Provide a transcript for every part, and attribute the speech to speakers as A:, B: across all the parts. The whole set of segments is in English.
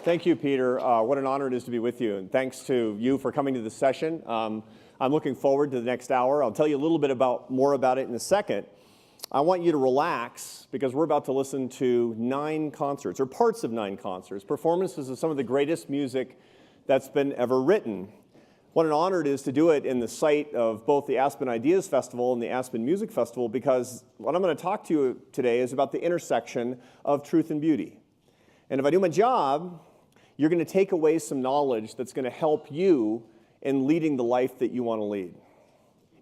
A: Thank you, Peter. What an honor it is to be with you, and thanks to you for coming to this session. I'm looking forward to the next hour. I'll tell you a little bit more about it in a second. I want you to relax because we're about to listen to 9 concerts, or parts of 9 concerts, performances of some of the greatest music that's been ever written. What an honor it is to do it in the site of both the Aspen Ideas Festival and the Aspen Music Festival, because what I'm going to talk to you today is about the intersection of truth and beauty. And if I do my job, you're going to take away some knowledge that's going to help you in leading the life that you want to lead.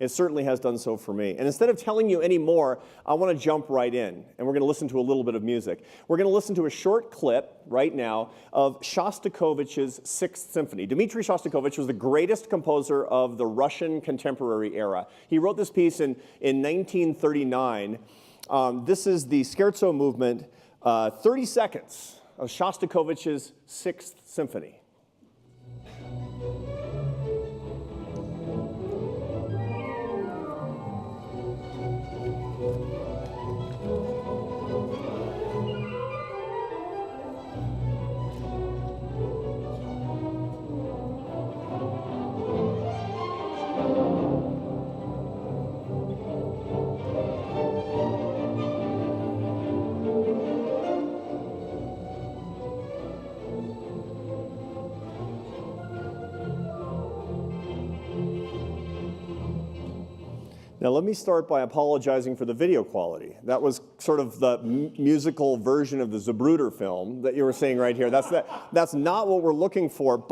A: It certainly has done so for me. And instead of telling you any more, I want to jump right in, and we're going to listen to a little bit of music. We're going to listen to a short clip right now of Shostakovich's 6th Symphony. Dmitri Shostakovich was the greatest composer of the Russian contemporary era. He wrote this piece in 1939. This is the Scherzo movement, 30 seconds of Shostakovich's 6th Symphony. Now let me start by apologizing for the video quality. That was sort of the musical version of the Zapruder film that you were seeing right here. That's not what we're looking for.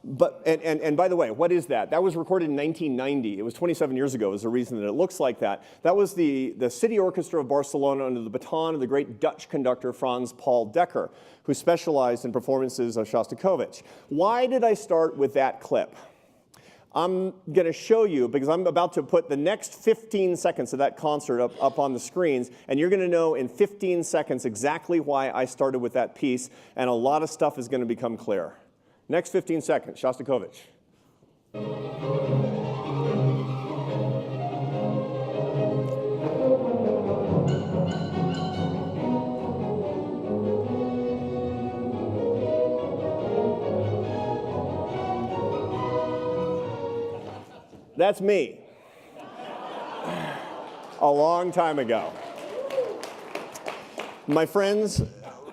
A: And by the way, what is that? That was recorded in 1990. It was 27 years ago is the reason that it looks like that. That was the City Orchestra of Barcelona under the baton of the great Dutch conductor Franz Paul Dekker, who specialized in performances of Shostakovich. Why did I start with that clip? I'm going to show you, because I'm about to put the next 15 seconds of that concert up on the screens, and you're going to know in 15 seconds exactly why I started with that piece, and a lot of stuff is going to become clear. Next 15 seconds, Shostakovich. That's me. A long time ago. My friends,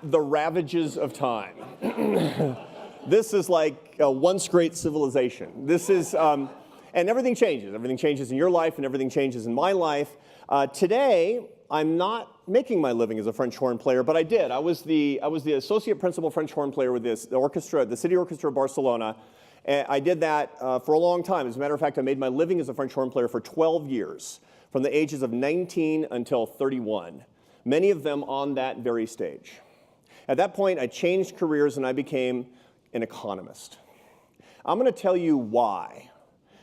A: the ravages of time. This is like a once great civilization. This is, and everything changes. Everything changes in your life, and everything changes in my life. Today, I'm not making my living as a French horn player, but I did. I was the associate principal French horn player with the orchestra, the City Orchestra of Barcelona. And I did that for a long time. As a matter of fact, I made my living as a French horn player for 12 years, from the ages of 19 until 31, many of them on that very stage. At that point, I changed careers and I became an economist. I'm going to tell you why.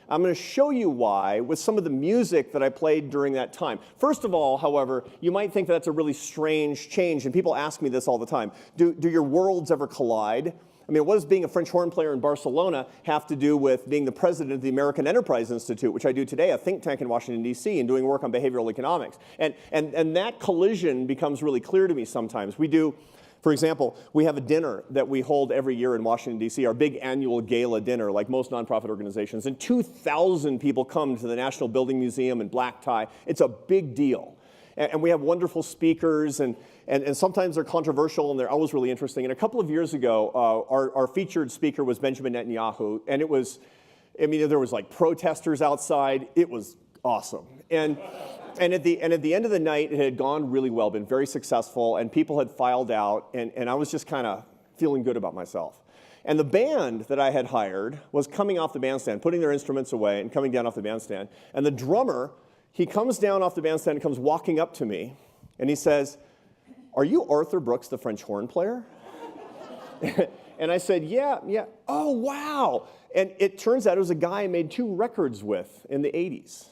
A: I'm going to show you why with some of the music that I played during that time. First of all, however, you might think that's a really strange change, and people ask me this all the time. Do your worlds ever collide? I mean, what does being a French horn player in Barcelona have to do with being the president of the American Enterprise Institute, which I do today, a think tank in Washington, D.C., and doing work on behavioral economics? And that collision becomes really clear to me sometimes. We do, for example, we have a dinner that we hold every year in Washington, D.C., our big annual gala dinner, like most nonprofit organizations, and 2,000 people come to the National Building Museum in black tie. It's a big deal. And we have wonderful speakers, and sometimes they're controversial, and they're always really interesting. And a couple of years ago, our featured speaker was Benjamin Netanyahu, and it was, I mean, there was like protesters outside. It was awesome. And at the end of the night, it had gone really well, been very successful, and people had filed out, and I was just kind of feeling good about myself. And the band that I had hired was coming off the bandstand, putting their instruments away and coming down off the bandstand, and the drummer, he comes down off the bandstand and comes walking up to me, and he says, "Are you Arthur Brooks, the French horn player?" And I said, yeah. Oh, wow. And it turns out it was a guy I made 2 records with in the 80s.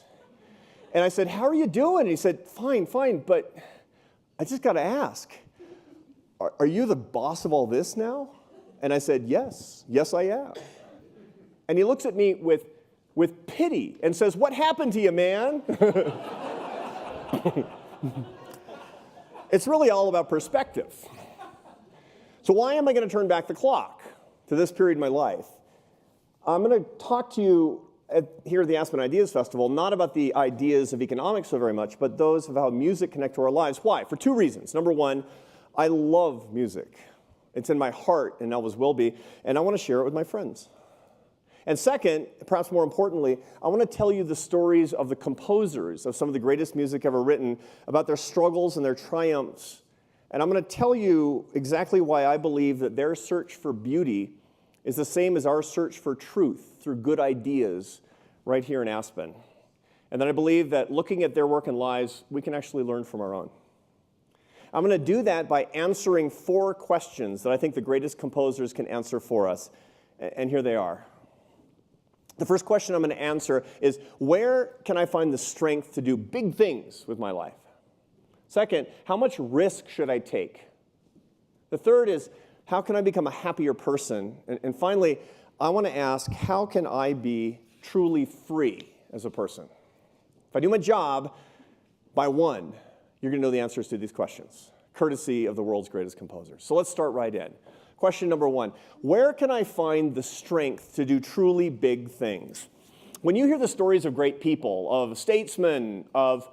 A: And I said, "How are you doing?" And he said, fine, but I just got to ask, are you the boss of all this now? And I said, yes, I am. And he looks at me with pity and says, "What happened to you, man?" It's really all about perspective. So why am I going to turn back the clock? to this period in my life, I'm going to talk to you here at the Aspen Ideas Festival, not about the ideas of economics so very much, but those of how music connect to our lives. Why? For two reasons. Number one, I love music. It's in my heart and always will be, and I want to share it with my friends. And second, perhaps more importantly, I want to tell you the stories of the composers of some of the greatest music ever written, about their struggles and their triumphs. And I'm going to tell you exactly why I believe that their search for beauty is the same as our search for truth through good ideas right here in Aspen. And then I believe that looking at their work and lives, we can actually learn from our own. I'm going to do that by answering 4 questions that I think the greatest composers can answer for us. And here they are. The first question I'm going to answer is, where can I find the strength to do big things with my life? Second, how much risk should I take? The third is, how can I become a happier person? And finally, I want to ask, how can I be truly free as a person? If I do my job by one, you're going to know the answers to these questions, courtesy of the world's greatest composers. So let's start right in. Question number 1, where can I find the strength to do truly big things? When you hear the stories of great people, of statesmen, of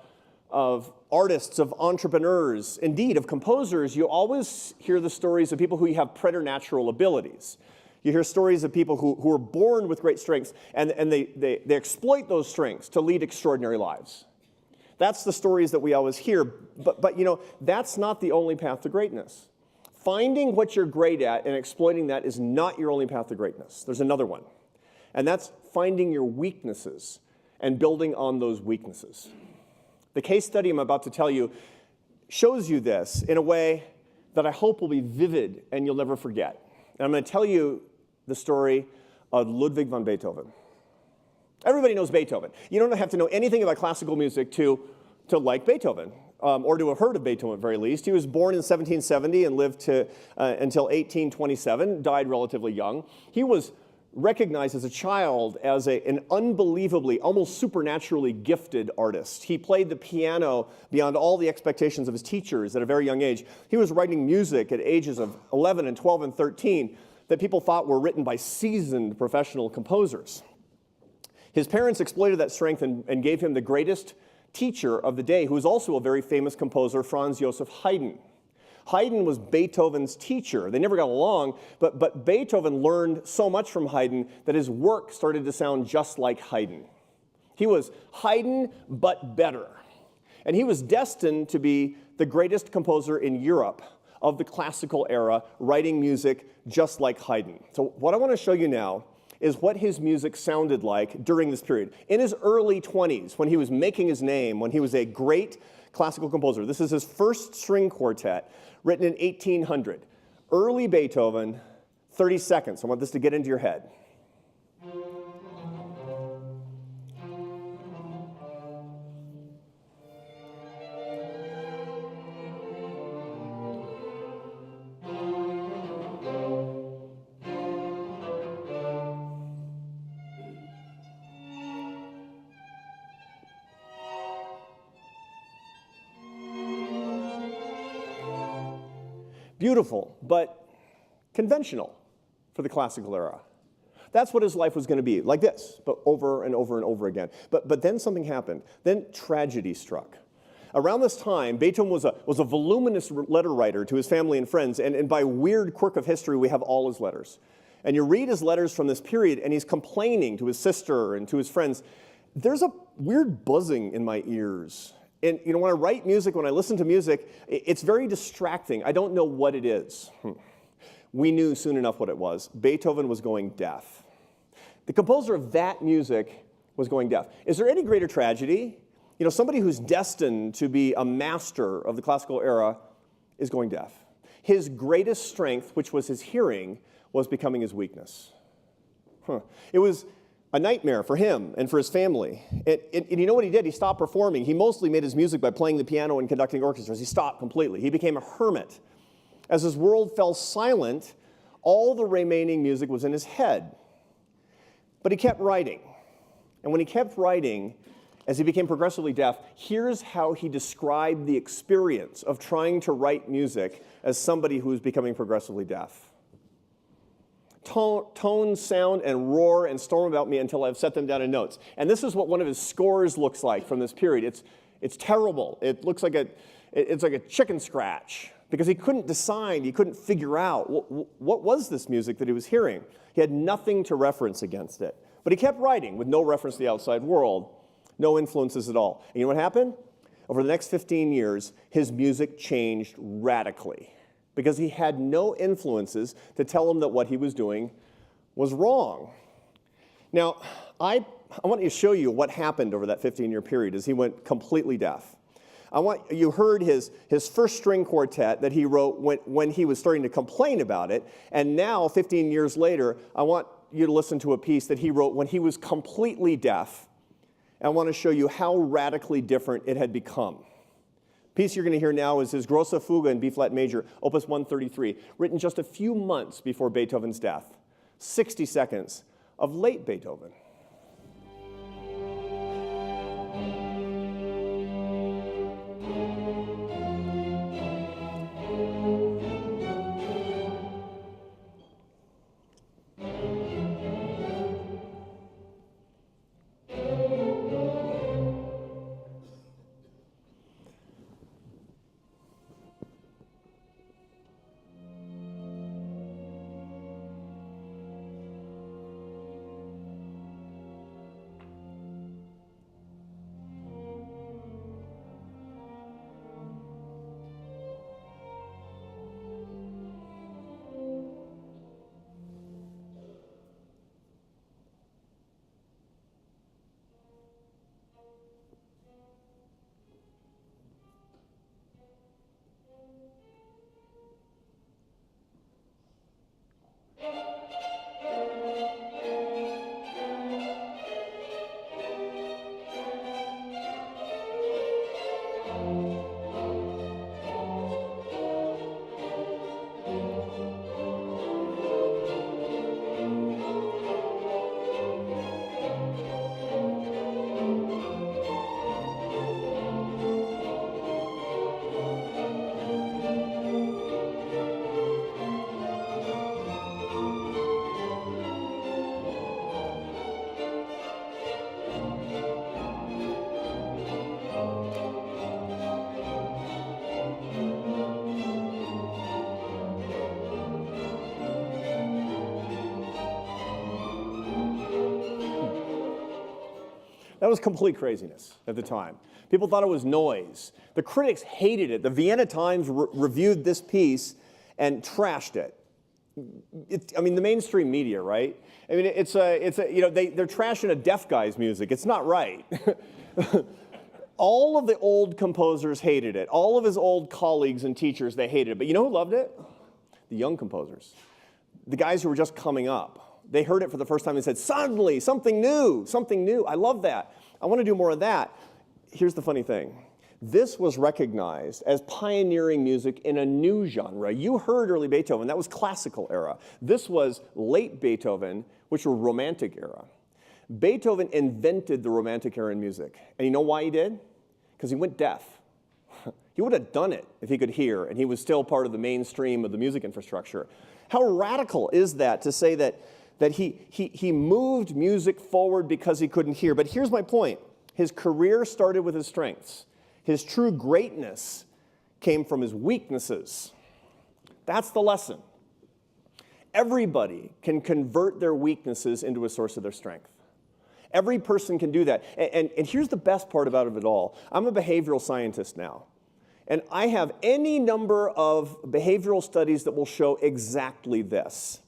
A: artists, of entrepreneurs, indeed of composers, you always hear the stories of people who have preternatural abilities. You hear stories of people who are born with great strengths, and they exploit those strengths to lead extraordinary lives. That's the stories that we always hear, but you know, that's not the only path to greatness. Finding what you're great at and exploiting that is not your only path to greatness. There's another one, and that's finding your weaknesses and building on those weaknesses. The case study I'm about to tell you shows you this in a way that I hope will be vivid and you'll never forget. And I'm going to tell you the story of Ludwig van Beethoven. Everybody knows Beethoven. You don't have to know anything about classical music to like Beethoven, or to have heard of Beethoven at the very least. He was born in 1770 and lived until 1827, died relatively young. He was recognized as a child as an unbelievably, almost supernaturally gifted artist. He played the piano beyond all the expectations of his teachers at a very young age. He was writing music at ages of 11 and 12 and 13 that people thought were written by seasoned professional composers. His parents exploited that strength and gave him the greatest teacher of the day, who was also a very famous composer, Franz Joseph Haydn. Haydn was Beethoven's teacher. They never got along, but Beethoven learned so much from Haydn that his work started to sound just like Haydn. He was Haydn, but better. And he was destined to be the greatest composer in Europe of the classical era, writing music just like Haydn. So what I want to show you now is what his music sounded like during this period. In his early 20s, when he was making his name, when he was a great classical composer. This is his first string quartet, written in 1800. Early Beethoven, 30 seconds. I want this to get into your head. Beautiful, but conventional for the classical era. That's what his life was going to be, like this, but over and over and over again. But then something happened. Then tragedy struck. Around this time, Beethoven was a voluminous letter writer to his family and friends, and by weird quirk of history, we have all his letters. And you read his letters from this period, and he's complaining to his sister and to his friends. There's a weird buzzing in my ears. And you know, when I write music, when I listen to music, it's very distracting. I don't know what it is. We knew soon enough what it was. Beethoven was going deaf. The composer of that music was going deaf. Is there any greater tragedy? You know, somebody who's destined to be a master of the classical era is going deaf. His greatest strength, which was his hearing, was becoming his weakness. It was a nightmare for him and for his family. And you know what he did? He stopped performing. He mostly made his music by playing the piano and conducting orchestras. He stopped completely. He became a hermit. As his world fell silent, all the remaining music was in his head. But he kept writing. And when he kept writing, as he became progressively deaf, here's how he described the experience of trying to write music as somebody who was becoming progressively deaf. Tone, sound, and roar and storm about me until I've set them down in notes. And this is what one of his scores looks like from this period. It's terrible. It looks like it's like a chicken scratch because he couldn't decide, he couldn't figure out what was this music that he was hearing. He had nothing to reference against it. But he kept writing with no reference to the outside world, no influences at all. And you know what happened? Over the next 15 years, his music changed radically because he had no influences to tell him that what he was doing was wrong. Now, I want to show you what happened over that 15-year period as he went completely deaf. You heard his first string quartet that he wrote when he was starting to complain about it, and now, 15 years later, I want you to listen to a piece that he wrote when he was completely deaf. I want to show you how radically different it had become. The piece you're going to hear now is his Grosse Fuge in B-flat major, opus 133, written just a few months before Beethoven's death. 60 seconds of late Beethoven. That was complete craziness at the time. People thought it was noise. The critics hated it. The Vienna Times reviewed this piece and trashed it. I mean, the mainstream media, right? I mean, they're trashing a deaf guy's music. It's not right. All of the old composers hated it. All of his old colleagues and teachers, they hated it. But you know who loved it? The young composers. The guys who were just coming up. They heard it for the first time and said, suddenly, something new, something new. I love that. I want to do more of that. Here's the funny thing. This was recognized as pioneering music in a new genre. You heard early Beethoven. That was classical era. This was late Beethoven, which were romantic era. Beethoven invented the romantic era in music. And you know why he did? Because he went deaf. He would have done it if he could hear, and he was still part of the mainstream of the music infrastructure. How radical is that to say that he moved music forward because he couldn't hear? But here's my point. His career started with his strengths. His true greatness came from his weaknesses. That's the lesson. Everybody can convert their weaknesses into a source of their strength. Every person can do that. And here's the best part about it all. I'm a behavioral scientist now. And I have any number of behavioral studies that will show exactly this.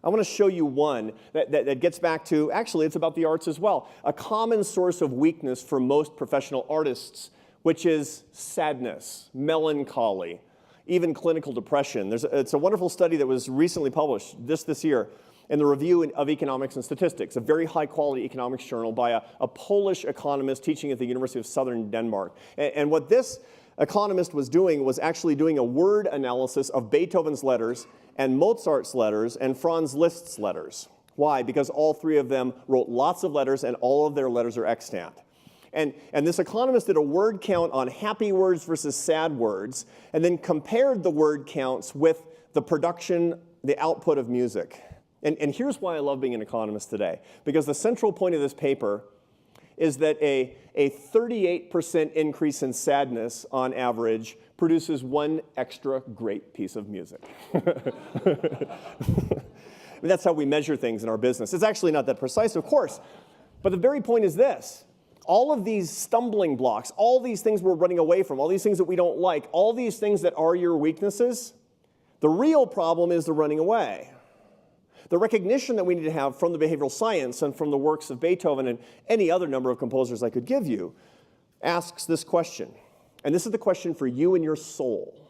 A: I want to show you one that gets back to, actually, it's about the arts as well, a common source of weakness for most professional artists, which is sadness, melancholy, even clinical depression. It's a wonderful study that was recently published this year in the Review of Economics and Statistics, a very high-quality economics journal by a Polish economist teaching at the University of Southern Denmark. And what this economist was doing was actually doing a word analysis of Beethoven's letters and Mozart's letters and Franz Liszt's letters. Why? Because all three of them wrote lots of letters, and all of their letters are extant. And this economist did a word count on happy words versus sad words, and then compared the word counts with the production, the output of music. And here's why I love being an economist today. Because the central point of this paper is that a 38% increase in sadness on average produces one extra great piece of music. That's how we measure things in our business. It's actually not that precise, of course. But the very point is this. All of these stumbling blocks, all these things we're running away from, all these things that we don't like, all these things that are your weaknesses, the real problem is the running away. The recognition that we need to have from the behavioral science and from the works of Beethoven and any other number of composers I could give you asks this question. And this is the question for you and your soul.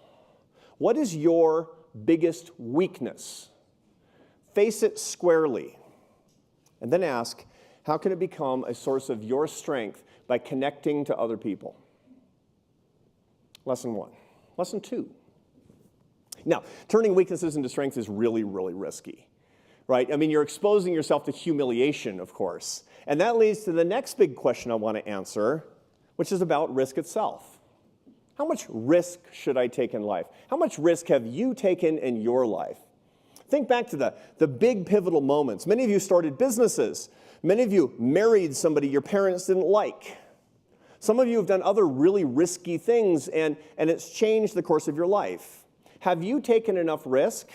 A: What is your biggest weakness? Face it squarely. And then ask, how can it become a source of your strength by connecting to other people? Lesson 1. Lesson 2. Now, turning weaknesses into strengths is really, really risky. Right? I mean, you're exposing yourself to humiliation, of course. And that leads to the next big question I want to answer, which is about risk itself. How much risk should I take in life? How much risk have you taken in your life? Think back to the big pivotal moments. Many of you started businesses. Many of you married somebody your parents didn't like. Some of you have done other really risky things, and it's changed the course of your life. Have you taken enough risk?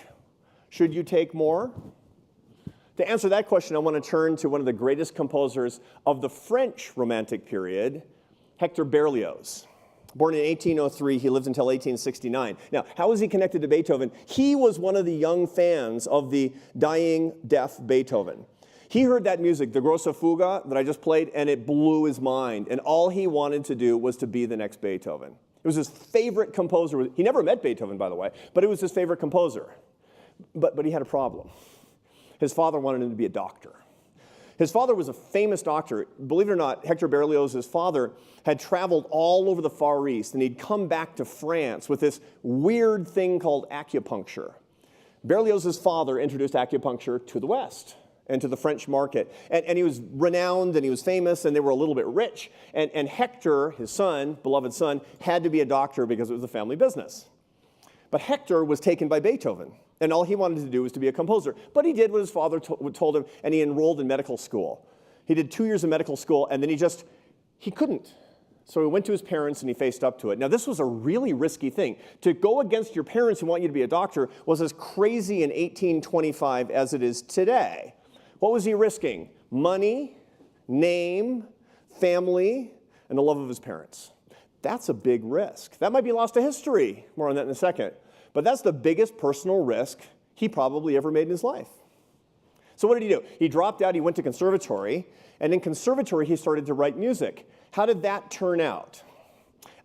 A: Should you take more? To answer that question, I want to turn to one of the greatest composers of the French Romantic period, Hector Berlioz. Born in 1803, he lived until 1869. Now, how is he connected to Beethoven? He was one of the young fans of the dying, deaf Beethoven. He heard that music, the Grosse Fuga that I just played, and it blew his mind. And all he wanted to do was to be the next Beethoven. It was his favorite composer. He never met Beethoven, by the way, but it was his favorite composer. But he had a problem. His father wanted him to be a doctor. His father was a famous doctor. Believe it or not, Hector Berlioz's father had traveled all over the Far East, and he'd come back to France with this weird thing called acupuncture. Berlioz's father introduced acupuncture to the West and to the French market. And he was renowned, and he was famous, and they were a little bit rich. And Hector, his son, beloved son, had to be a doctor because it was a family business. But Hector was taken by Beethoven. And all he wanted to do was to be a composer. But he did what his father told him, and he enrolled in medical school. He did 2 years of medical school, and then he couldn't. So he went to his parents, and he faced up to it. Now, this was a really risky thing. To go against your parents who want you to be a doctor was as crazy in 1825 as it is today. What was he risking? Money, name, family, and the love of his parents. That's a big risk. That might be lost to history. More on that in a second. But that's the biggest personal risk he probably ever made in his life. So what did he do? He dropped out, he went to conservatory, and in conservatory he started to write music. How did that turn out?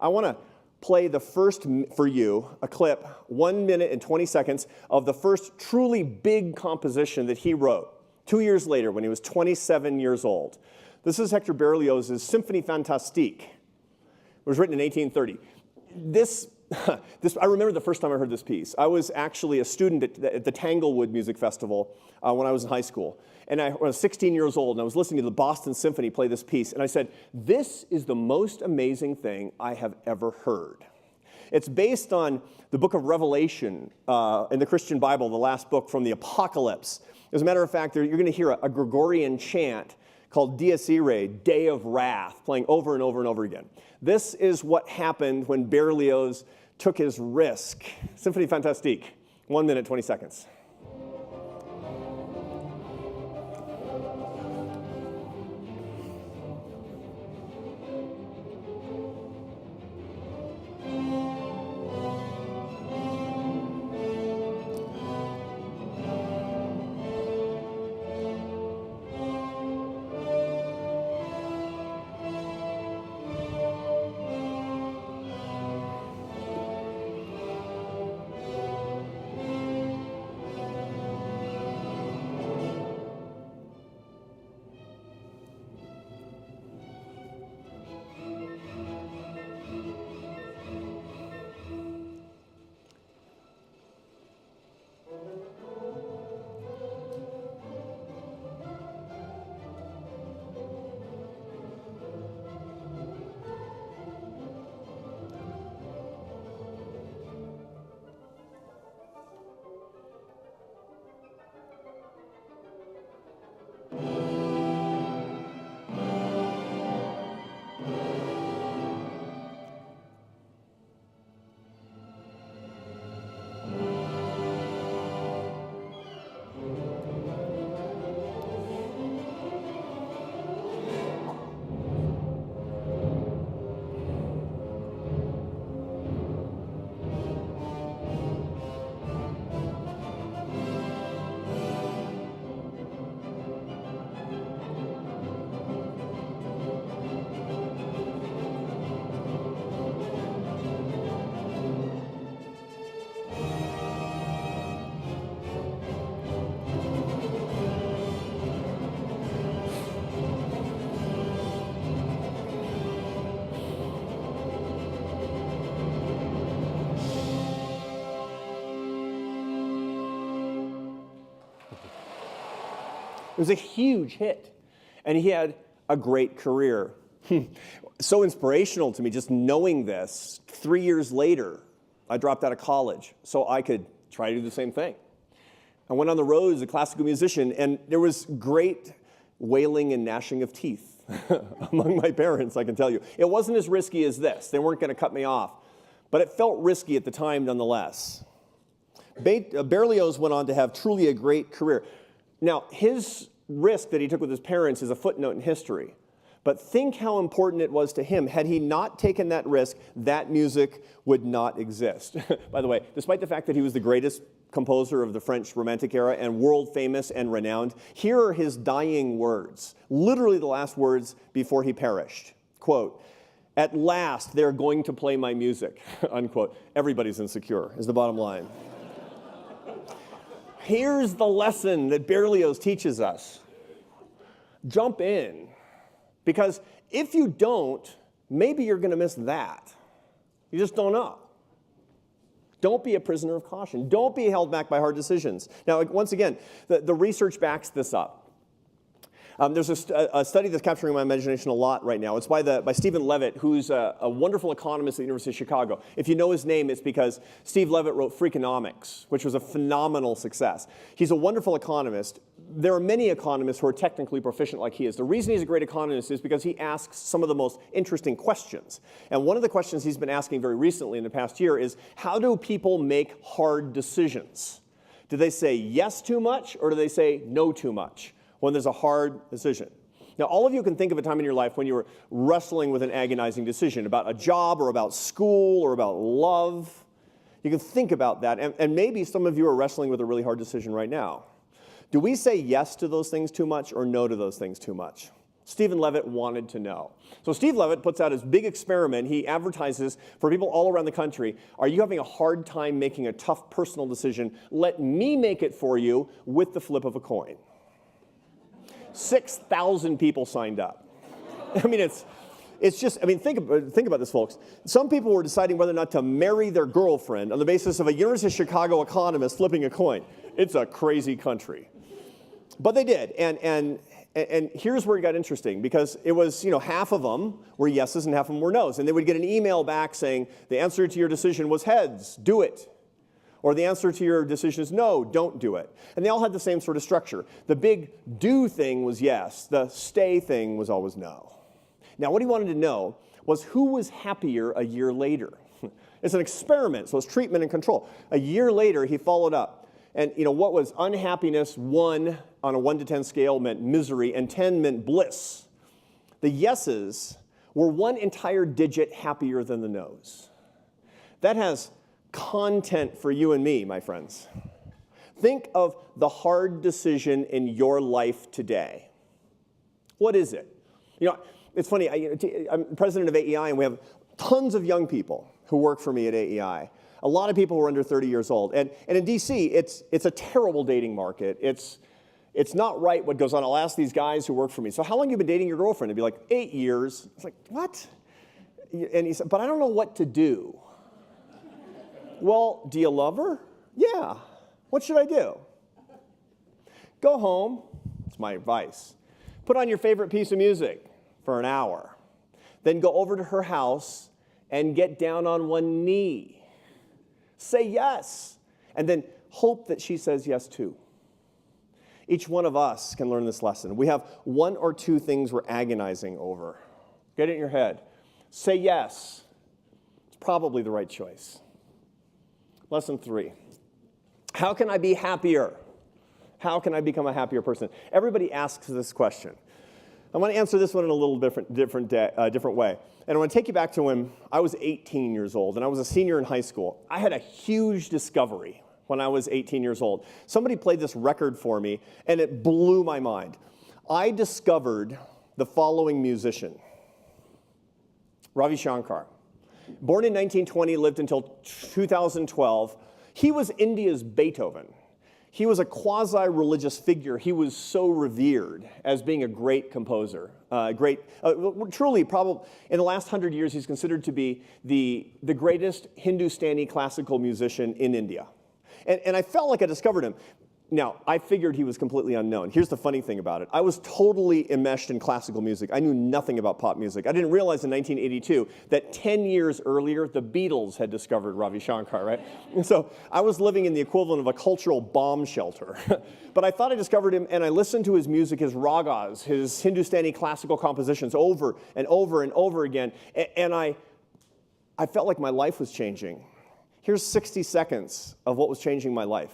A: I want to play the first, for you, a clip, 1 minute and 20 seconds, of the first truly big composition that he wrote 2 years later when he was 27 years old. This is Hector Berlioz's Symphony Fantastique. It was written in 1830. I remember the first time I heard this piece. I was actually a student at the Tanglewood Music Festival when I was in high school. And I was 16 years old, and I was listening to the Boston Symphony play this piece. And I said, this is the most amazing thing I have ever heard. It's based on the book of Revelation in the Christian Bible, the last book from the Apocalypse. As a matter of fact, you're going to hear a Gregorian chant called Dies Irae, Day of Wrath, playing over and over and over again. This is what happened when Berlioz took his risk. Symphony Fantastique, 1 minute, 20 seconds. was a huge hit. And he had a great career. So inspirational to me, just knowing this. 3 years later, I dropped out of college so I could try to do the same thing. I went on the road as a classical musician, and there was great wailing and gnashing of teeth among my parents, I can tell you. It wasn't as risky as this. They weren't going to cut me off. But it felt risky at the time nonetheless. Berlioz went on to have truly a great career. Now, his risk that he took with his parents is a footnote in history. But think how important it was to him. Had he not taken that risk, that music would not exist. By the way, despite the fact that he was the greatest composer of the French Romantic era and world famous and renowned, here are his dying words, literally the last words before he perished. Quote, "At last they're going to play my music," unquote. Everybody's insecure, is the bottom line. Here's the lesson that Berlioz teaches us. Jump in. Because if you don't, maybe you're going to miss that. You just don't know. Don't be a prisoner of caution. Don't be held back by hard decisions. Now, once again, the research backs this up. There's a study that's capturing my imagination a lot right now. It's by Stephen Levitt, who's a wonderful economist at the University of Chicago. If you know his name, it's because Steve Levitt wrote Freakonomics, which was a phenomenal success. He's a wonderful economist. There are many economists who are technically proficient like he is. The reason he's a great economist is because he asks some of the most interesting questions. And one of the questions he's been asking very recently in the past year is, how do people make hard decisions? Do they say yes too much, or do they say no too much when there's a hard decision? Now, all of you can think of a time in your life when you were wrestling with an agonizing decision about a job or about school or about love. You can think about that, and maybe some of you are wrestling with a really hard decision right now. Do we say yes to those things too much or no to those things too much? Stephen Levitt wanted to know. So Steve Levitt puts out his big experiment. He advertises for people all around the country, are you having a hard time making a tough personal decision? Let me make it for you with the flip of a coin. 6,000 people signed up. I mean, it's just, I mean, think about this, folks. Some people were deciding whether or not to marry their girlfriend on the basis of a University of Chicago economist flipping a coin. It's a crazy country. But they did, and here's where it got interesting, because it was, half of them were yeses and half of them were nos. And they would get an email back saying, the answer to your decision was heads, do it. Or the answer to your decision is no, don't do it. And they all had the same sort of structure. The big do thing was yes. The stay thing was always no. Now, what he wanted to know was who was happier a year later. It's an experiment, so it's treatment and control. A year later, he followed up. And what was unhappiness, 1 on a 1 to 10 scale meant misery, and 10 meant bliss. The yeses were 1 entire digit happier than the nos. That has content for you and me, my friends. Think of the hard decision in your life today. What is it? It's funny, I'm president of AEI, and we have tons of young people who work for me at AEI. A lot of people who are under 30 years old. And in DC, it's a terrible dating market. It's not right what goes on. I'll ask these guys who work for me, so how long have you been dating your girlfriend? They'd be like, 8 years. It's like, what? And he said, but I don't know what to do. Well, do you love her? Yeah. What should I do? Go home. It's my advice. Put on your favorite piece of music for an hour. Then go over to her house and get down on one knee. Say yes, and then hope that she says yes too. Each one of us can learn this lesson. We have 1 or 2 things we're agonizing over. Get it in your head. Say yes. It's probably the right choice. Lesson 3. How can I be happier? How can I become a happier person? Everybody asks this question. I want to answer this one in a little different way. And I want to take you back to when I was 18 years old, and I was a senior in high school. I had a huge discovery when I was 18 years old. Somebody played this record for me, and it blew my mind. I discovered the following musician. Ravi Shankar. Born in 1920, lived until 2012. He was India's Beethoven. He was a quasi-religious figure. He was so revered as being a great composer. Truly, probably in the last 100 years, he's considered to be the greatest Hindustani classical musician in India. And I felt like I discovered him. Now, I figured he was completely unknown. Here's the funny thing about it. I was totally enmeshed in classical music. I knew nothing about pop music. I didn't realize in 1982 that 10 years earlier, the Beatles had discovered Ravi Shankar, right? And so I was living in the equivalent of a cultural bomb shelter. But I thought I discovered him, and I listened to his music, his ragas, his Hindustani classical compositions over and over and over again, and I felt like my life was changing. Here's 60 seconds of what was changing my life.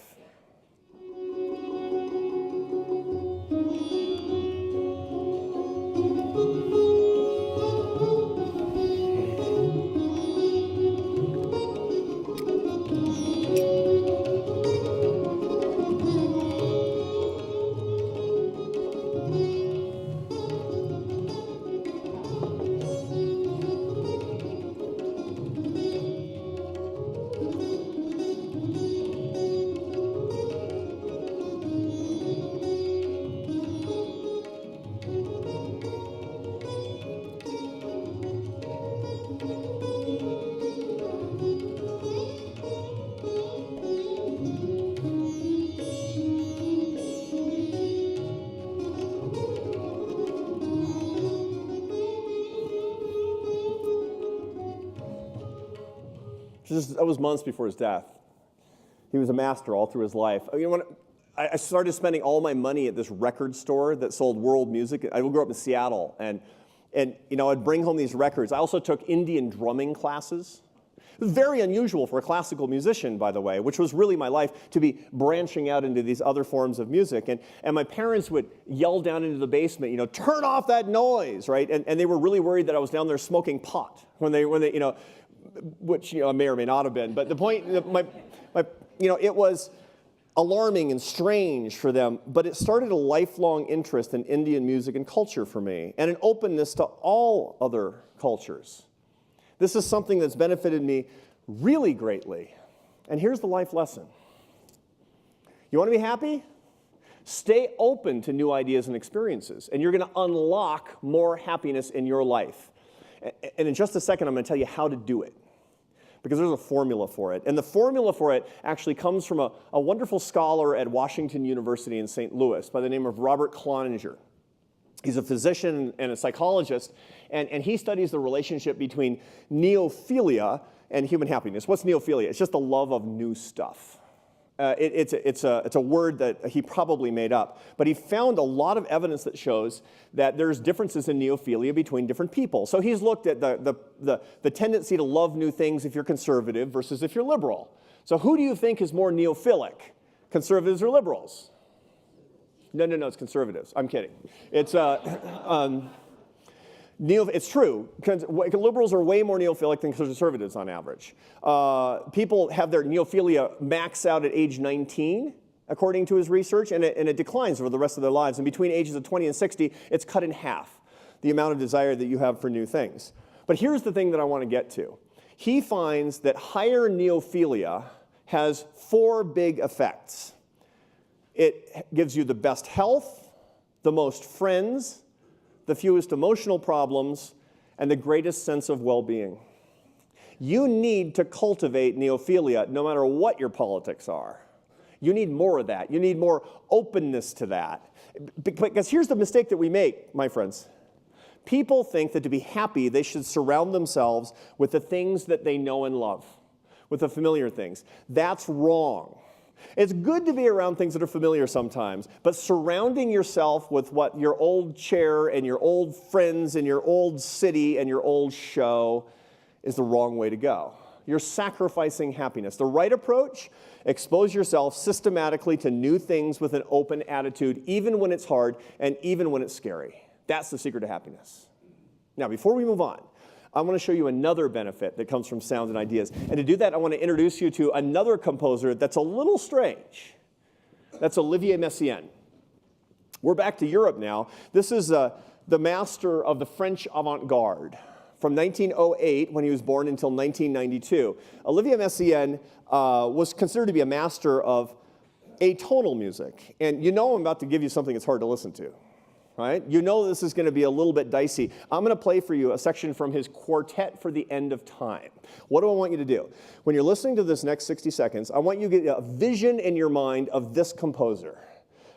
A: That was months before his death. He was a master all through his life. You know, when I started spending all my money at this record store that sold world music. I grew up in Seattle, and you know, I'd bring home these records. I also took Indian drumming classes. It was very unusual for a classical musician, by the way, which was really my life, to be branching out into these other forms of music. And my parents would yell down into the basement, you know, turn off that noise, right? And they were really worried that I was down there smoking pot when they you know, which, you know, I may or may not have been. But the point, you know, it was alarming and strange for them, but it started a lifelong interest in Indian music and culture for me, and an openness to all other cultures. This is something that's benefited me really greatly. And here's the life lesson. You want to be happy? Stay open to new ideas and experiences, and you're going to unlock more happiness in your life. And in just a second, I'm going to tell you how to do it, because there's a formula for it. And the formula for it actually comes from a wonderful scholar at Washington University in St. Louis by the name of Robert Cloninger. He's a physician and a psychologist, and he studies the relationship between neophilia and human happiness. What's neophilia? It's just the love of new stuff. It's a word that he probably made up, but he found a lot of evidence that shows that there's differences in neophilia between different people. So he's looked at the tendency to love new things if you're conservative versus if you're liberal. So who do you think is more neophilic, conservatives or liberals? No, it's conservatives. I'm kidding. It's it's true. Liberals are way more neophilic than conservatives on average. People have their neophilia max out at age 19, according to his research, and it declines over the rest of their lives. And between ages of 20 and 60, it's cut in half, the amount of desire that you have for new things. But here's the thing that I want to get to. He finds that higher neophilia has 4 big effects. It gives you the best health, the most friends, the fewest emotional problems, and the greatest sense of well-being. You need to cultivate neophilia no matter what your politics are. You need more of that. You need more openness to that. Because here's the mistake that we make, my friends. People think that to be happy, they should surround themselves with the things that they know and love, with the familiar things. That's wrong. It's good to be around things that are familiar sometimes, but surrounding yourself with what your old chair and your old friends and your old city and your old show is the wrong way to go. You're sacrificing happiness. The right approach, expose yourself systematically to new things with an open attitude, even when it's hard and even when it's scary. That's the secret to happiness. Now, before we move on, I want to show you another benefit that comes from sound and ideas. And to do that, I want to introduce you to another composer that's a little strange. That's Olivier Messiaen. We're back to Europe now. This is the master of the French avant-garde from 1908, when he was born, until 1992. Olivier Messiaen was considered to be a master of atonal music. And you know I'm about to give you something that's hard to listen to. right? You know this is going to be a little bit dicey. I'm going to play for you a section from his Quartet for the End of Time. What do I want you to do? When you're listening to this next 60 seconds, I want you to get a vision in your mind of this composer.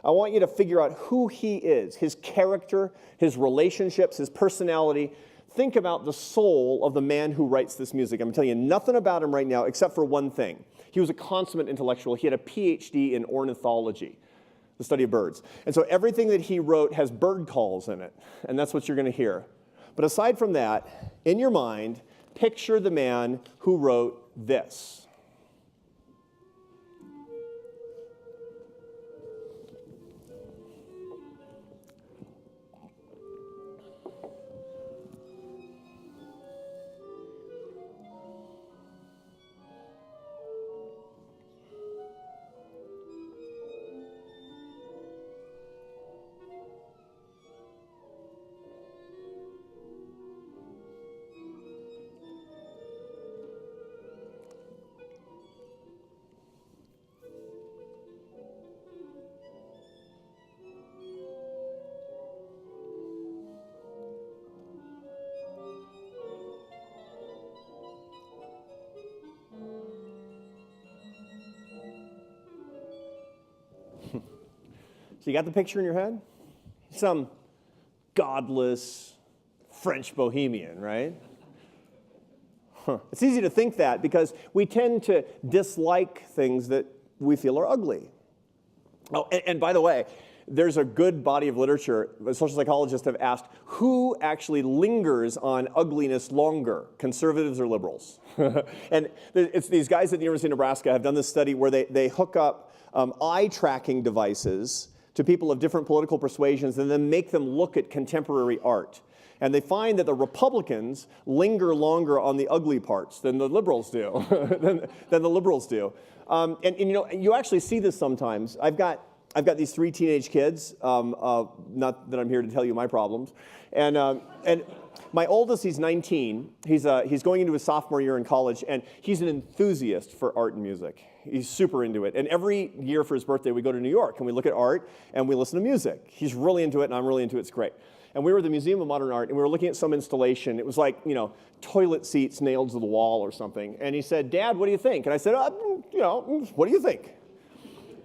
A: I want you to figure out who he is, his character, his relationships, his personality. Think about the soul of the man who writes this music. I'm telling you nothing about him right now except for one thing. He was a consummate intellectual. He had a PhD in ornithology, the study of birds. And so everything that he wrote has bird calls in it, and that's what you're going to hear. But aside from that, in your mind, picture the man who wrote this. So you got the picture in your head? Some godless French bohemian, right? It's easy to think that because we tend to dislike things that we feel are ugly. Oh, and by the way, there's a good body of literature. Social psychologists have asked who actually lingers on ugliness longer, conservatives or liberals? And it's these guys at the University of Nebraska have done this study where they hook up eye tracking devices to people of different political persuasions and then make them look at contemporary art. And they find that the Republicans linger longer on the ugly parts than the liberals do. than the liberals do. And you know, you actually see this sometimes. I've got these 3 teenage kids. Not that I'm here to tell you my problems. And my oldest, he's 19. He's going into his sophomore year in college, and he's an enthusiast for art and music. He's super into it. And every year for his birthday, we go to New York, and we look at art, and we listen to music. He's really into it, and I'm really into it. It's great. And we were at the Museum of Modern Art, and we were looking at some installation. It was like, you know, toilet seats nailed to the wall or something. And he said, "Dad, what do you think?" And I said, "You know, what do you think?"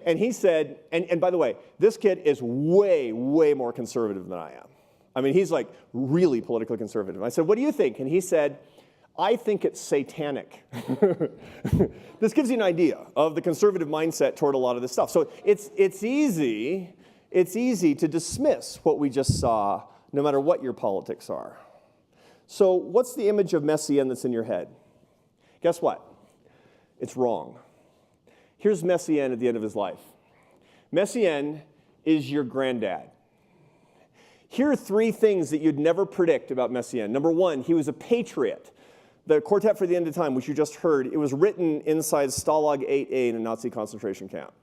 A: And he said, and by the way, this kid is way, way more conservative than I am. I mean, he's like really politically conservative. I said, "What do you think?" And he said, "I think it's satanic." This gives you an idea of the conservative mindset toward a lot of this stuff. So it's easy to dismiss what we just saw, no matter what your politics are. So what's the image of Messiaen that's in your head? Guess what? It's wrong. Here's Messiaen at the end of his life. Messiaen is your granddad. Here are 3 things that you'd never predict about Messiaen. Number 1, he was a patriot. The Quartet for the End of Time, which you just heard, it was written inside Stalag 8A in a Nazi concentration camp.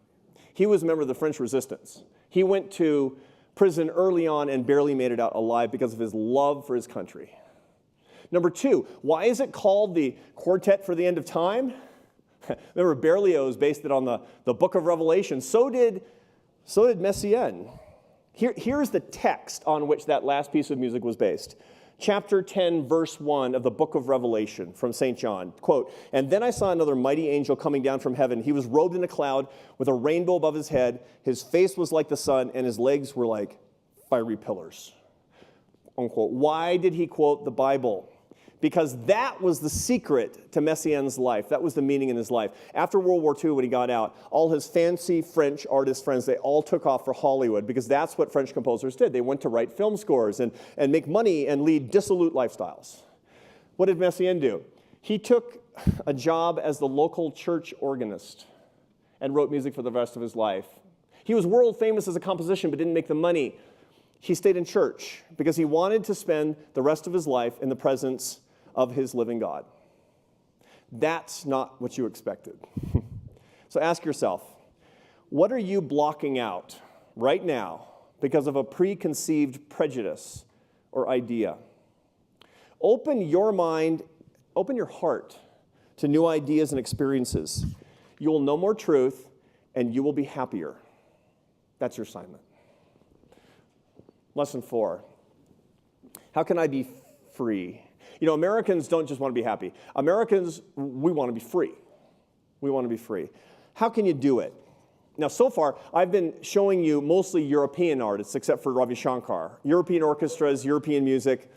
A: He was a member of the French resistance. He went to prison early on and barely made it out alive because of his love for his country. Number 2, why is it called the Quartet for the End of Time? Remember, Berlioz based it on the book of Revelation. So did Messiaen. Here's the text on which that last piece of music was based. Chapter 10, verse 1 of the book of Revelation from St. John. Quote, "And then I saw another mighty angel coming down from heaven. He was robed in a cloud with a rainbow above his head. His face was like the sun, and his legs were like fiery pillars." Unquote. Why did he quote the Bible? Because that was the secret to Messiaen's life. That was the meaning in his life. After World War II, when he got out, all his fancy French artist friends, they all took off for Hollywood because that's what French composers did. They went to write film scores and make money and lead dissolute lifestyles. What did Messiaen do? He took a job as the local church organist and wrote music for the rest of his life. He was world famous as a composition but didn't make the money. He stayed in church because he wanted to spend the rest of his life in the presence of his living God. That's not what you expected. So ask yourself, what are you blocking out right now because of a preconceived prejudice or idea? Open your mind, open your heart to new ideas and experiences. You will know more truth and you will be happier. That's your assignment. Lesson 4. How can I be free? You know, Americans don't just want to be happy. Americans, we want to be free. We want to be free. How can you do it? Now, so far, I've been showing you mostly European artists, except for Ravi Shankar. European orchestras, European music.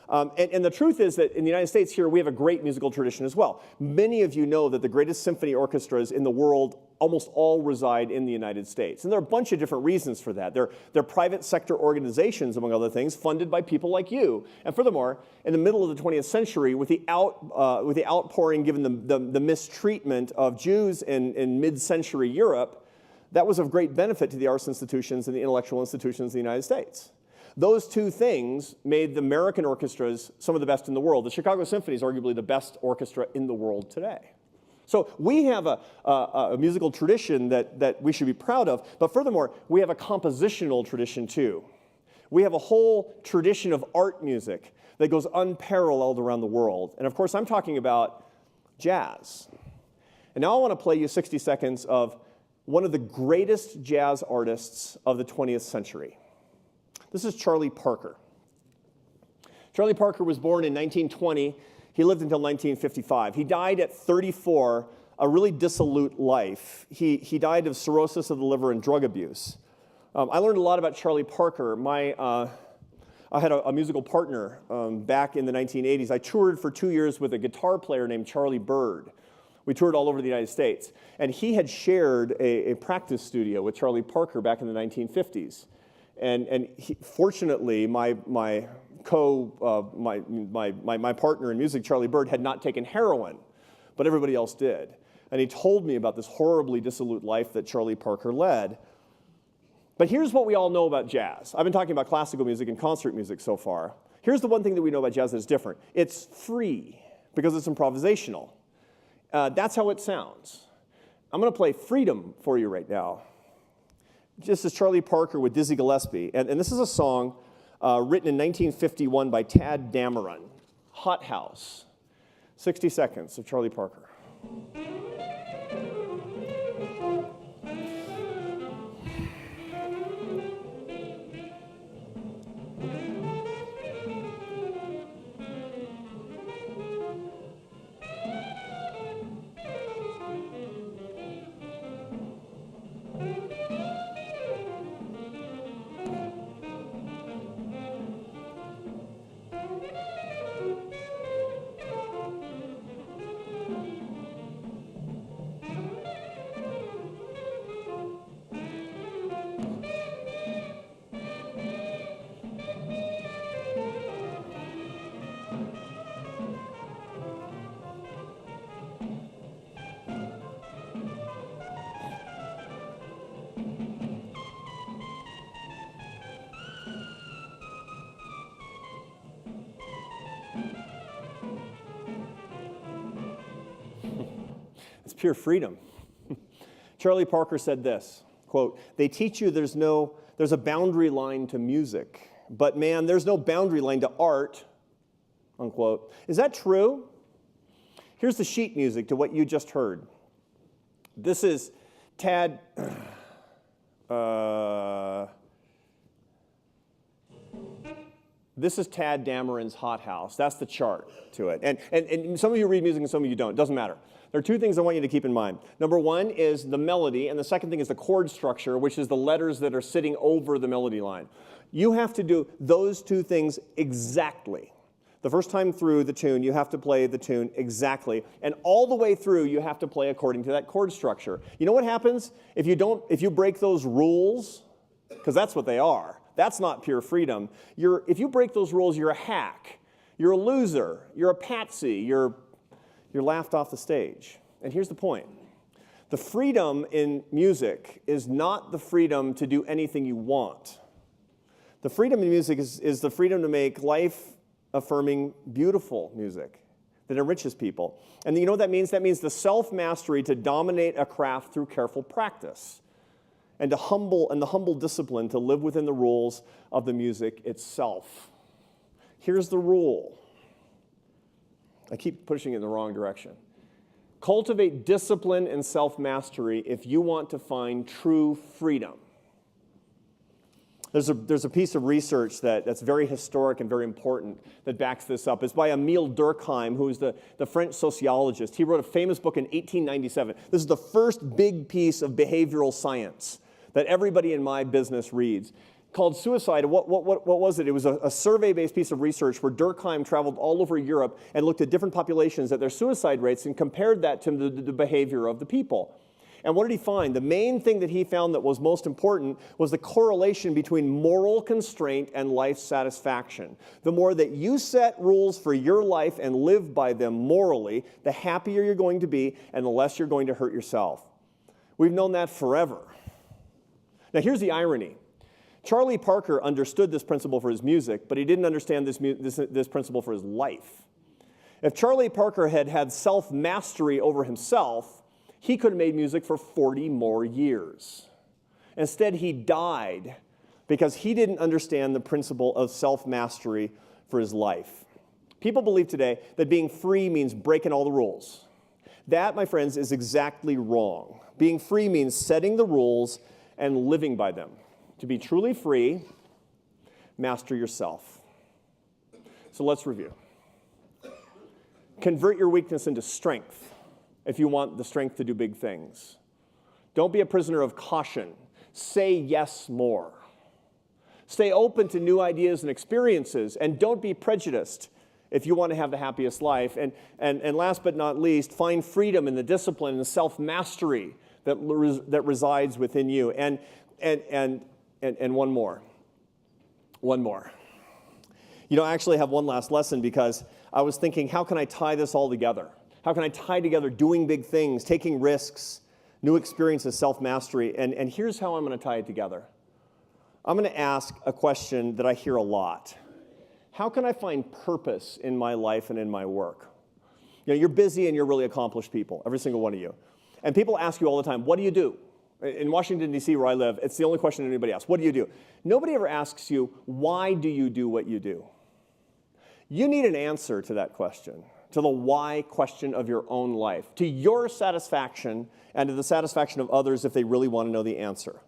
A: And the truth is that in the United States here, we have a great musical tradition as well. Many of you know that the greatest symphony orchestras in the world almost all reside in the United States. And there are a bunch of different reasons for that. They're private sector organizations, among other things, funded by people like you. And furthermore, in the middle of the 20th century, with the outpouring given the mistreatment of Jews in mid-century Europe, that was of great benefit to the arts institutions and the intellectual institutions of the United States. Those two things made the American orchestras some of the best in the world. The Chicago Symphony is arguably the best orchestra in the world today. So we have a musical tradition that we should be proud of, but furthermore, we have a compositional tradition too. We have a whole tradition of art music that goes unparalleled around the world. And of course, I'm talking about jazz. And now I want to play you 60 seconds of one of the greatest jazz artists of the 20th century. This is Charlie Parker. Charlie Parker was born in 1920. He lived until 1955. He died at 34, a really dissolute life. He died of cirrhosis of the liver and drug abuse. I learned a lot about Charlie Parker. I had a musical partner back in the 1980s. I toured for 2 years with a guitar player named Charlie Bird. We toured all over the United States. And he had shared a practice studio with Charlie Parker back in the 1950s. And fortunately, my partner in music, Charlie Bird, had not taken heroin, but everybody else did. And he told me about this horribly dissolute life that Charlie Parker led. But here's what we all know about jazz. I've been talking about classical music and concert music so far. Here's the one thing that we know about jazz that is different. It's free because it's improvisational. That's how it sounds. I'm going to play Freedom for you right now. This is Charlie Parker with Dizzy Gillespie. And this is a song written in 1951 by Tad Dameron, Hot House. 60 seconds of Charlie Parker. It's pure freedom. Charlie Parker said this, quote, "They teach you there's a boundary line to music, but man, there's no boundary line to art," unquote. Is that true? Here's the sheet music to what you just heard. This is Tad, this is Tad Dameron's Hot House. That's the chart to it. And some of you read music and some of you don't. It doesn't matter. There are two things I want you to keep in mind. Number one is the melody, and the second thing is the chord structure, which is the letters that are sitting over the melody line. You have to do those two things exactly. The first time through the tune, you have to play the tune exactly. And all the way through, you have to play according to that chord structure. You know what happens if you break those rules? Because that's what they are. That's not pure freedom. If you break those rules, you're a hack. You're a loser. You're a patsy. You're laughed off the stage. And here's the point. The freedom in music is not the freedom to do anything you want. The freedom in music is the freedom to make life-affirming, beautiful music that enriches people. And you know what that means? That means the self-mastery to dominate a craft through careful practice, and the humble discipline to live within the rules of the music itself. Here's the rule. I keep pushing in the wrong direction. Cultivate discipline and self-mastery if you want to find true freedom. There's a piece of research that's very historic and very important that backs this up. It's by Emile Durkheim, who is the French sociologist. He wrote a famous book in 1897. This is the first big piece of behavioral science that everybody in my business reads, called Suicide. What was it? It was a survey-based piece of research where Durkheim traveled all over Europe and looked at different populations at their suicide rates and compared that to the behavior of the people. And what did he find? The main thing that he found that was most important was the correlation between moral constraint and life satisfaction. The more that you set rules for your life and live by them morally, the happier you're going to be and the less you're going to hurt yourself. We've known that forever. Now here's the irony. Charlie Parker understood this principle for his music, but he didn't understand this principle for his life. If Charlie Parker had had self-mastery over himself, he could have made music for 40 more years. Instead, he died because he didn't understand the principle of self-mastery for his life. People believe today that being free means breaking all the rules. That, my friends, is exactly wrong. Being free means setting the rules and living by them. To be truly free, master yourself. So let's review. Convert your weakness into strength if you want the strength to do big things. Don't be a prisoner of caution. Say yes more. Stay open to new ideas and experiences, and don't be prejudiced if you want to have the happiest life. And last but not least, find freedom in the discipline and the self-mastery that resides within you. And one more. You know, I actually have one last lesson because I was thinking, how can I tie this all together? How can I tie together doing big things, taking risks, new experiences, self-mastery? And here's how I'm going to tie it together. I'm going to ask a question that I hear a lot. How can I find purpose in my life and in my work? You know, you're busy and you're really accomplished people, every single one of you. And people ask you all the time, what do you do? In Washington, D.C., where I live, it's the only question anybody asks. What do you do? Nobody ever asks you, why do you do what you do? You need an answer to that question, to the why question of your own life, to your satisfaction and to the satisfaction of others if they really want to know the answer.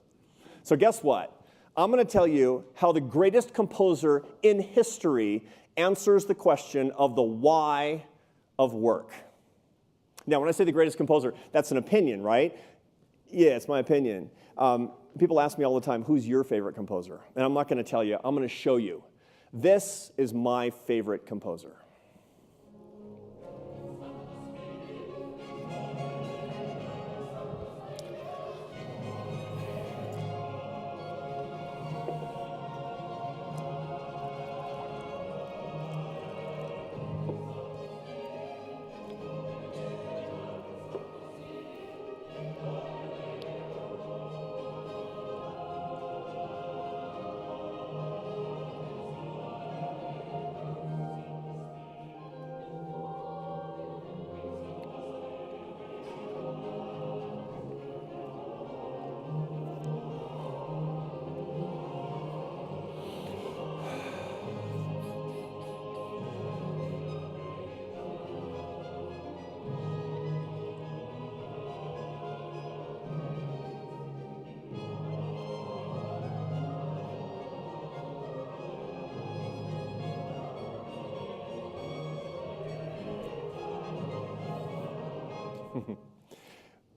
A: So guess what? I'm going to tell you how the greatest composer in history answers the question of the why of work. Now, when I say the greatest composer, that's an opinion, right? Yeah, it's my opinion. People ask me all the time, who's your favorite composer? And I'm not going to tell you. I'm going to show you. This is my favorite composer.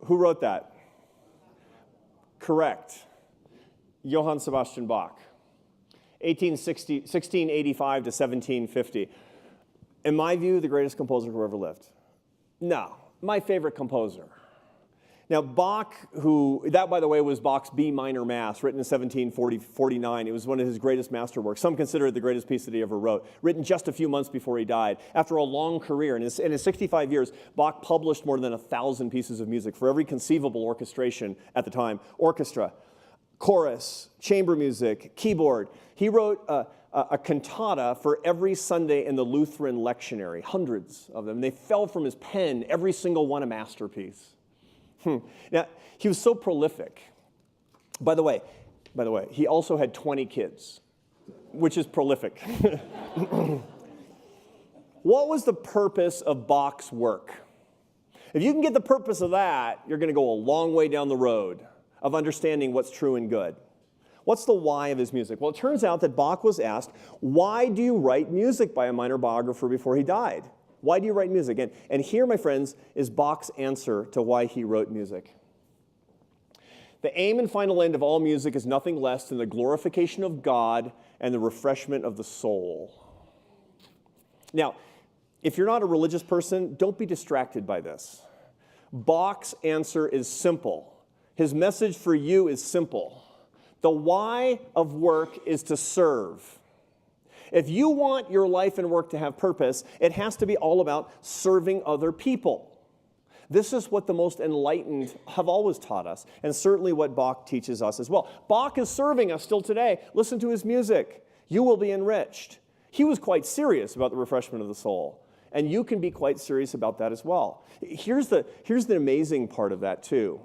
A: Who wrote that? Correct. Johann Sebastian Bach. 1685 to 1750. In my view, the greatest composer who ever lived. No, my favorite composer. Now, Bach, that, by the way, was Bach's B minor Mass, written in 1749. It was one of his greatest masterworks. Some consider it the greatest piece that he ever wrote, written just a few months before he died. After a long career, in his 65 years, Bach published more than 1,000 pieces of music for every conceivable orchestration at the time. Orchestra, chorus, chamber music, keyboard. He wrote a cantata for every Sunday in the Lutheran lectionary, hundreds of them. They fell from his pen, every single one a masterpiece. Now, he was so prolific. By the way, he also had 20 kids, which is prolific. What was the purpose of Bach's work? If you can get the purpose of that, you're going to go a long way down the road of understanding what's true and good. What's the why of his music? Well, it turns out that Bach was asked, why do you write music, by a minor biographer before he died? Why do you write music? And here, my friends, is Bach's answer to why he wrote music. The aim and final end of all music is nothing less than the glorification of God and the refreshment of the soul. Now, if you're not a religious person, don't be distracted by this. Bach's answer is simple. His message for you is simple. The why of work is to serve. If you want your life and work to have purpose, it has to be all about serving other people. This is what the most enlightened have always taught us, and certainly what Bach teaches us as well. Bach is serving us still today. Listen to his music. You will be enriched. He was quite serious about the refreshment of the soul, and you can be quite serious about that as well. Here's the amazing part of that, too.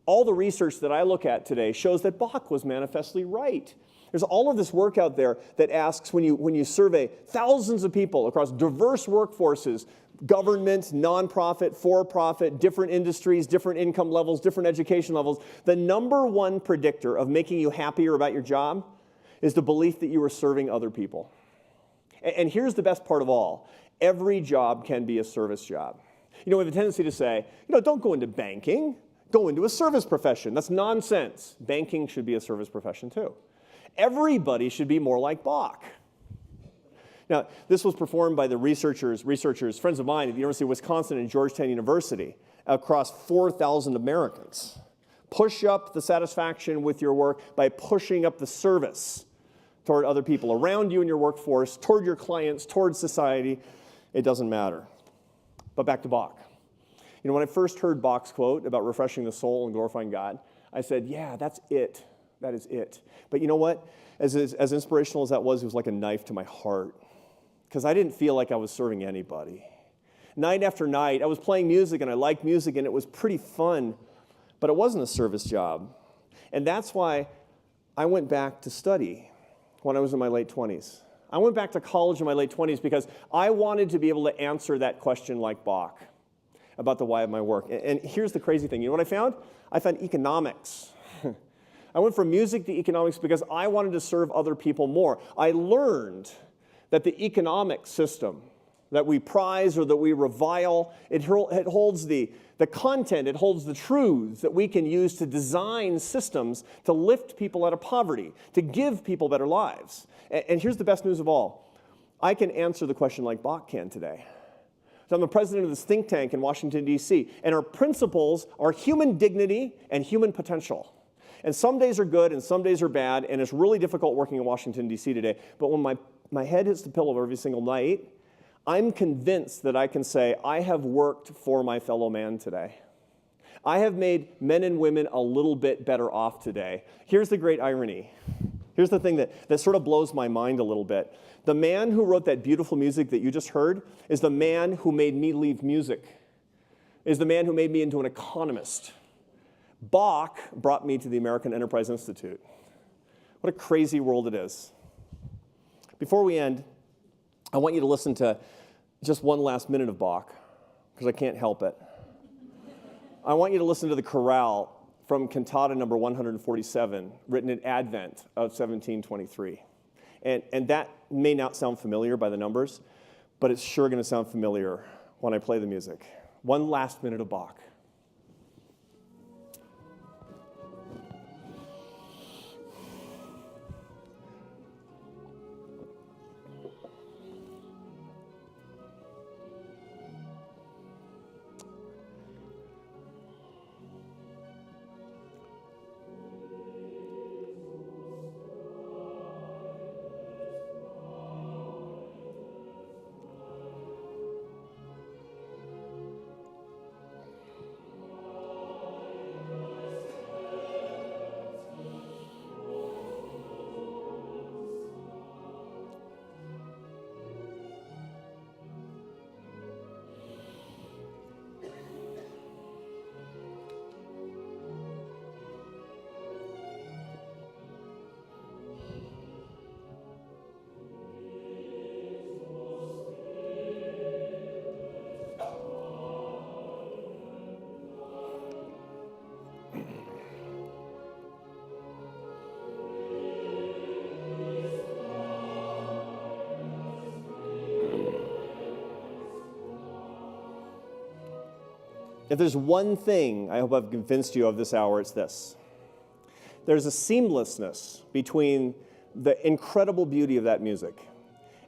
A: All the research that I look at today shows that Bach was manifestly right. There's all of this work out there that asks, when you survey thousands of people across diverse workforces, government, nonprofit, for-profit, different industries, different income levels, different education levels, the number one predictor of making you happier about your job is the belief that you are serving other people. And here's the best part of all. Every job can be a service job. We have a tendency to say, don't go into banking, go into a service profession. That's nonsense. Banking should be a service profession too. Everybody should be more like Bach. Now, this was performed by the researchers, friends of mine at the University of Wisconsin and Georgetown University, across 4,000 Americans. Push up the satisfaction with your work by pushing up the service toward other people around you in your workforce, toward your clients, toward society. It doesn't matter. But back to Bach. When I first heard Bach's quote about refreshing the soul and glorifying God, I said, yeah, that's it. That is it. But you know what? As inspirational as that was, it was like a knife to my heart. Because I didn't feel like I was serving anybody. Night after night, I was playing music, and I liked music, and it was pretty fun, but it wasn't a service job. And that's why I went back to study when I was in my late 20s. I went back to college in my late 20s because I wanted to be able to answer that question like Bach about the why of my work. And here's the crazy thing. You know what I found? I found economics. I went from music to economics because I wanted to serve other people more. I learned that the economic system that we prize or that we revile, it holds the content, it holds the truths that we can use to design systems to lift people out of poverty, to give people better lives. And here's the best news of all. I can answer the question like Bach can today. So I'm the president of this think tank in Washington, D.C., and our principles are human dignity and human potential. And some days are good and some days are bad, and it's really difficult working in Washington, D.C. today. But when my head hits the pillow every single night, I'm convinced that I can say, I have worked for my fellow man today. I have made men and women a little bit better off today. Here's the great irony. Here's the thing that sort of blows my mind a little bit. The man who wrote that beautiful music that you just heard is the man who made me leave music, is the man who made me into an economist. Bach brought me to the American Enterprise Institute. What a crazy world it is. Before we end, I want you to listen to just one last minute of Bach, because I can't help it. I want you to listen to the chorale from Cantata number 147, written in Advent of 1723. And that may not sound familiar by the numbers, but it's sure going to sound familiar when I play the music. One last minute of Bach. If there's one thing I hope I've convinced you of this hour, it's this. There's a seamlessness between the incredible beauty of that music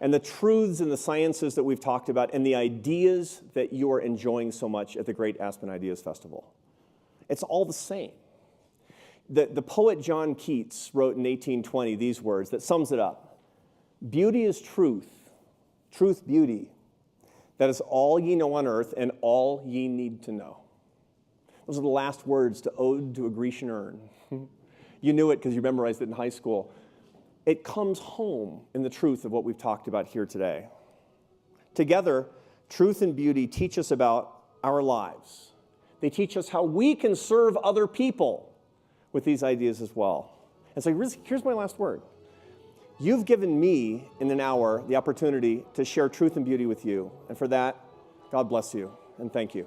A: and the truths and the sciences that we've talked about and the ideas that you are enjoying so much at the Great Aspen Ideas Festival. It's all the same. The poet John Keats wrote in 1820 these words that sums it up. Beauty is truth, truth beauty. That is all ye know on earth and all ye need to know. Those are the last words to Ode to a Grecian Urn. You knew it because you memorized it in high school. It comes home in the truth of what we've talked about here today. Together, truth and beauty teach us about our lives. They teach us how we can serve other people with these ideas as well. And so here's my last word. You've given me, in an hour, the opportunity to share truth and beauty with you. And for that, God bless you, and thank you.